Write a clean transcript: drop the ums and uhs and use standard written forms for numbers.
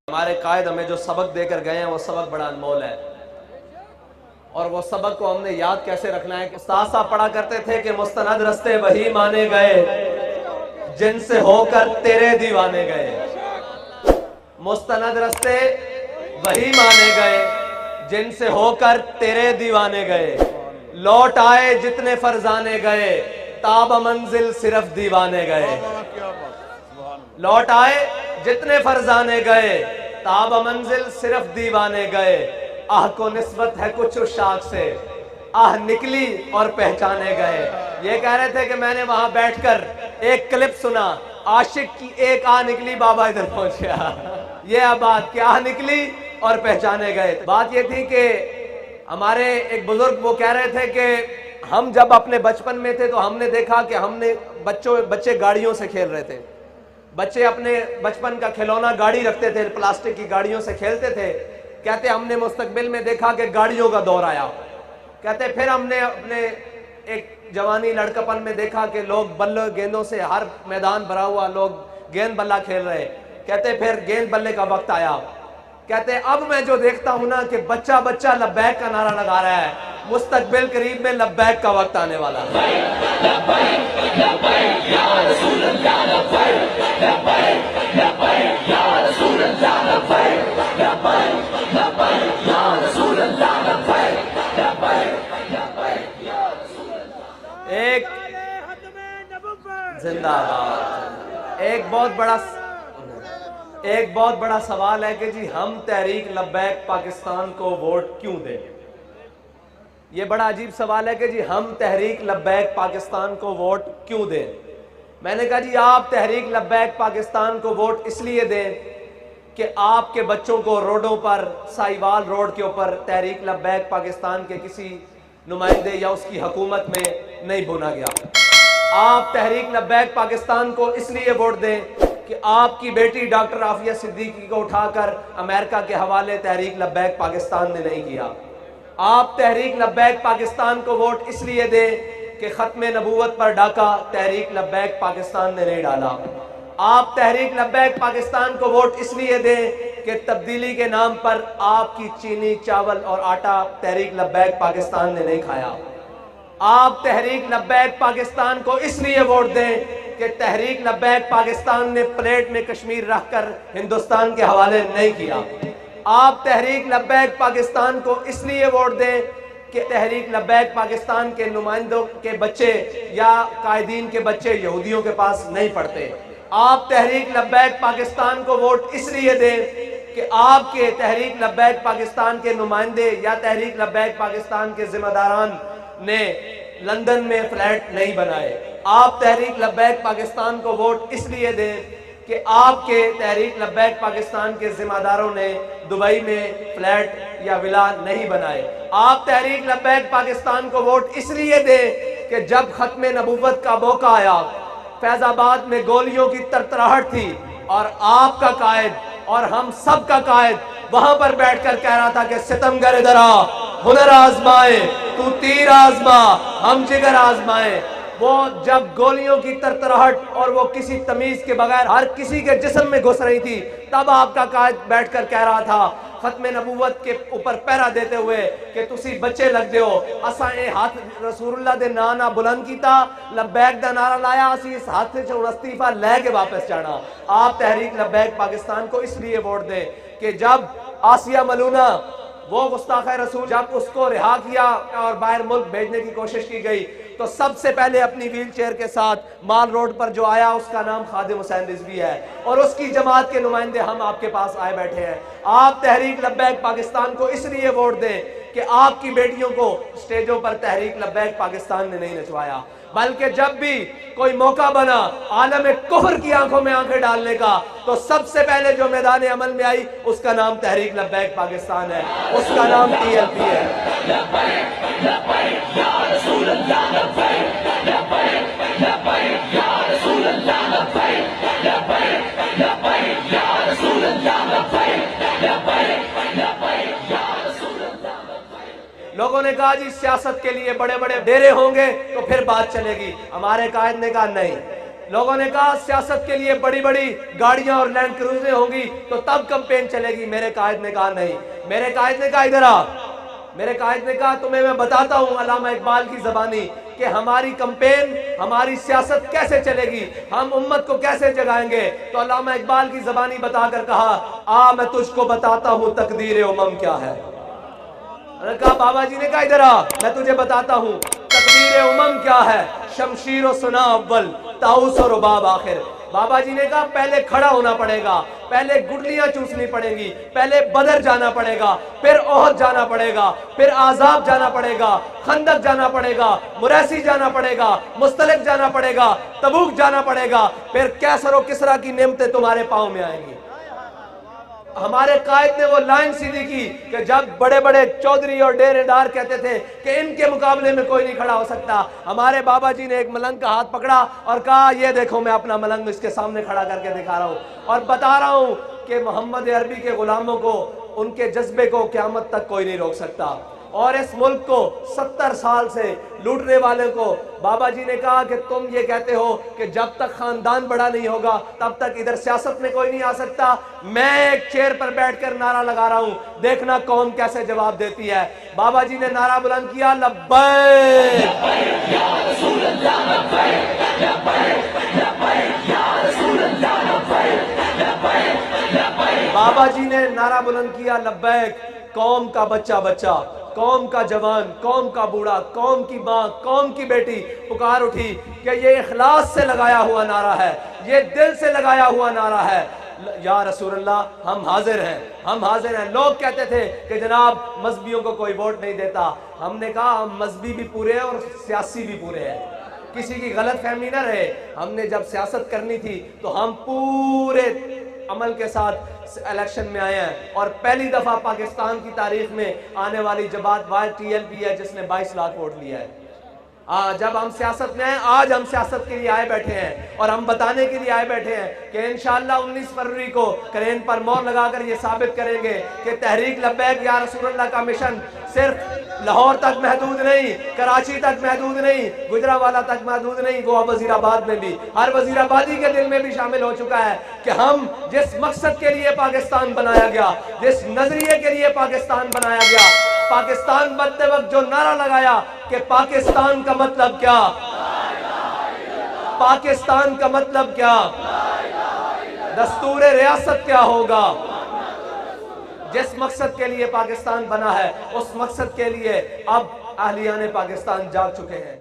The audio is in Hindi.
हमारे कायद हमें जो सबक देकर गए हैं वो सबक बड़ा अनमोल है, और वो सबक को हमने याद कैसे रखना है। उस्ताद साहब पढ़ा करते थे कि मुस्तनद रस्ते वही माने गए जिनसे होकर तेरे दीवाने गए। मुस्तनद रस्ते वही माने गए जिनसे होकर तेरे दीवाने गए। लौट आए जितने फरजाने गए, ताब मंजिल सिर्फ दीवाने गए। लौट आए जितने फरजाने गए, ताब मंजिल सिर्फ दीवाने गए। आह को निस्बत है कुछ उस शाख से, आह निकली और पहचाने गए। ये कह रहे थे कि मैंने वहां बैठकर एक क्लिप सुना, आशिक की एक आह निकली, बाबा इधर पहुंच गया। ये बात कि आह निकली और पहचाने गए। बात ये थी कि हमारे एक बुजुर्ग वो कह रहे थे कि हम जब अपने बचपन में थे तो हमने देखा कि हमने बच्चे गाड़ियों से खेल रहे थे। बच्चे अपने बचपन का खिलौना गाड़ी रखते थे, प्लास्टिक की गाड़ियों से खेलते थे। कहते हमने मुस्तकबिल में देखा कि गाड़ियों का दौर आया। कहते फिर हमने अपने एक जवानी लड़कपन में देखा कि लोग बल्ले गेंदों से हर मैदान भरा हुआ, लोग गेंद बल्ला खेल रहे। कहते फिर गेंद बल्ले का वक्त आया। कहते अब मैं जो देखता हूं ना कि बच्चा बच्चा लब्बैक का नारा लगा रहा है। मुस्तकबिल करीब में लब्बैक का वक्त आने वाला है। एक जिंदाबाद। एक बहुत बड़ा सवाल है कि जी हम तहरीक लब्बैक पाकिस्तान को वोट क्यों दें। ये बड़ा अजीब सवाल है कि जी हम तहरीक लब्बैक पाकिस्तान को वोट क्यों दें। मैंने कहा जी आप तहरीक लब्बैक पाकिस्तान को वोट इसलिए दें कि आपके बच्चों को रोडों पर, साहिवाल रोड के ऊपर तहरीक लब्बैक पाकिस्तान के किसी नुमाइंदे या उसकी हुकूमत में नहीं भुना गया। आप तहरीक लब्बैक पाकिस्तान को इसलिए वोट दें कि आपकी बेटी डॉक्टर आफिया सिद्दीकी को उठाकर अमेरिका के हवाले तहरीक लब्बैक पाकिस्तान ने नहीं किया। आप तहरीक लब्बैक पाकिस्तान को वोट इसलिए दें कि खत्मे नबूवत पर डाका तहरीक लब्बैक पाकिस्तान ने नहीं डाला। आप तहरीक लब्बैक पाकिस्तान को वोट इसलिए दें कि तब्दीली के नाम पर आपकी चीनी, चावल और आटा तहरीक लब्बैक पाकिस्तान ने नहीं खाया। आप तहरीक लब्बैक पाकिस्तान को इसलिए वोट दें कि तहरीक लब्बैक पाकिस्तान ने प्लेट में कश्मीर रखकर हिंदुस्तान के हवाले नहीं किया। आप तहरीक लब्बैक पाकिस्तान को इसलिए वोट दें कि तहरीक लब्बैक पाकिस्तान के नुमाइंदों के बच्चे या कायदीन के बच्चे यहूदियों के पास नहीं पढ़ते। आप तहरीक लब्बैक पाकिस्तान को वोट इसलिए दें कि आपके तहरीक लब्बैक पाकिस्तान के नुमाइंदे या तहरीक लब्बैक पाकिस्तान के जिम्मेदारान ने लंदन में फ्लैट नहीं बनाए। आप तहरीक लब्बैक पाकिस्तान को वोट इसलिए दें कि आपके तहरीक लब्बैक पाकिस्तान के जिम्मेदारों ने दुबई में फ्लैट या विला नहीं बनाए। आप तहरीक लब्बैक पाकिस्तान को वोट इसलिए दें कि जब खत्मे नबूवत का मौका आया, फैजाबाद में गोलियों की तरतराहट थी और आपका कायद और हम सब का कायद वहां पर बैठकर कह रहा था कि सितमगर इधर आ, हुनर आजमाए, तू तीर आजमा, हम जिगर आजमाए। वो जब गोलियों की तरतराहट और वो किसी तमीज के बगैर हर किसी के जिस्म में घुस रही थी, तब आपका कायद बैठकर कह रहा था खत्मे नबूवत के ऊपर पहरा देते हुए कि तुसी बच्चे लग जाओ, असा ये हाथ रसूलुल्लाह दे नाना बुलंद कीता, लब्बैक दा नारा लाया, असी इस हाथ से इस्तीफा लेके वापस जाना। आप तहरीक लब्बैक पाकिस्तान को इसलिए वोट दें कि जब आसिया मलूना वो गुस्ताख रसूल जब उसको रिहा किया और बाहर मुल्क भेजने की कोशिश की गई तो सबसे पहले अपनी व्हील चेयर के साथ माल रोड पर जो आया उसका नाम खादिम हुसैन रिजवी है और उसकी जमात के नुमाइंदे हम आपके पास आए बैठे हैं। आप तहरीक लब्बैक पाकिस्तान को इसलिए वोट दें कि आपकी बेटियों को स्टेजों पर तहरीक लब्बैक पाकिस्तान ने नहीं नचवाया, बल्कि जब भी कोई मौका बना आलम कुफ्र की आंखों में आंखें डालने का तो सबसे पहले जो मैदान अमल में आई उसका नाम तहरीक लब्बैक पाकिस्तान है, उसका नाम TLP है। लोगों ने कहा जी सियासत के लिए बड़े बड़े डेरे होंगे तो फिर बात चलेगी। हमारे कायद ने कहा नहीं, लोगों ने कहा सियासत के लिए बड़ी बड़ी गाड़ियां और लैंड क्रूजरें होंगी तो तब कैंपेन चलेगी। मेरे कायद ने कहा नहीं। मेरे कायद ने कहा इधर आ। मेरे कायद ने कहा तुम्हें मैं बताता हूं अल्लामा इकबाल की ज़बानी कि हमारी कैंपेन, हमारी सियासत कैसे चलेगी, हम उम्मत को कैसे जगाएंगे। तो अल्लामा इकबाल की ज़बानी बताकर कहा, आ मैं तुझको बताता हूं तकदीर उमम क्या है। कहा बाबा जी ने कहा इधर आ, मैं तुझे बताता हूं तकदीर उमम क्या है। शमशीर और सुना अव्वल, ताउस और रुबाब आखिर। बाबा जी ने कहा पहले खड़ा होना पड़ेगा, पहले गुठलियां चूसनी पड़ेंगी, पहले बदर जाना पड़ेगा, फिर ओहद जाना पड़ेगा, फिर आजाब जाना पड़ेगा, खंदक जाना पड़ेगा, मुरैसी जाना पड़ेगा, मुस्तलिक जाना पड़ेगा, तबूक जाना पड़ेगा, फिर कैसर और किसरा की नेमतें तुम्हारे पांव में आएंगी। हमारे कायद ने वो लाइन सीधी की कि जब बड़े बड़े चौधरी और डेरेदार कहते थे कि इनके मुकाबले में कोई नहीं खड़ा हो सकता, हमारे बाबा जी ने एक मलंग का हाथ पकड़ा और कहा ये देखो मैं अपना मलंग इसके सामने खड़ा करके दिखा रहा हूं और बता रहा हूं कि मोहम्मद अरबी के गुलामों को, उनके जज्बे को क़यामत तक कोई नहीं रोक सकता। और इस मुल्क को 70 साल से लूटने वाले को बाबा जी ने कहा कि तुम ये कहते हो कि जब तक खानदान बड़ा नहीं होगा तब तक इधर सियासत में कोई नहीं आ सकता। मैं एक चेयर पर बैठकर नारा लगा रहा हूं, देखना कौम कैसे जवाब देती है। बाबा जी ने नारा बुलंद किया, लब्बैक या रसूल अल्लाह, लब्बैक लब्बैक लब्बैक या रसूल अल्लाह, लब्बैक लब्बैक लब्बैक। बाबा जी ने नारा बुलंद किया, लब्बैक। कौम का बच्चा बच्चा, कौम का जवान, कौम का बूढ़ा, कौम की माँ, कौम की बेटी पुकार उठी कि ये इखलास से लगाया हुआ नारा है, ये दिल से लगाया हुआ नारा है, या रसूलल्लाह हम हाजिर हैं, हम हाजिर हैं। लोग कहते थे कि जनाब मजहबियों को कोई वोट नहीं देता। हमने कहा हम मजहबी भी पूरे हैं और सियासी भी पूरे हैं, किसी की गलत फहमी ना रहे। हमने जब सियासत करनी थी तो हम पूरे अमल के साथ इलेक्शन में आए हैं और पहली दफा पाकिस्तान की तारीख में आने वाली जमात वाहिद TLP है जिसने 22 लाख वोट लिया है। जब हम सियासत में हैं, आज हम सियासत के लिए आए बैठे हैं और हम बताने के लिए आए बैठे हैं कि इंशाअल्लाह 19 फरवरी को क्रेन पर मोहर लगाकर ये साबित करेंगे कि तहरीक लब्बैक या रसूलुल्लाह का मिशन सिर्फ लाहौर तक महदूद नहीं, कराची तक महदूद नहीं, गुजरावाला तक महदूद नहीं, वो वजीराबाद में भी, हर वजीराबादी के दिल में भी शामिल हो चुका है कि हम जिस मकसद के लिए पाकिस्तान बनाया गया, जिस नजरिए के लिए पाकिस्तान बनाया गया, पाकिस्तान बनते वक्त जो नारा लगाया कि पाकिस्तान का मतलब क्या, पाकिस्तान का मतलब क्या, दस्तूर रियासत क्या होगा, जिस मकसद के लिए पाकिस्तान बना है उस मकसद के लिए अब अहलियाने पाकिस्तान जाग चुके हैं।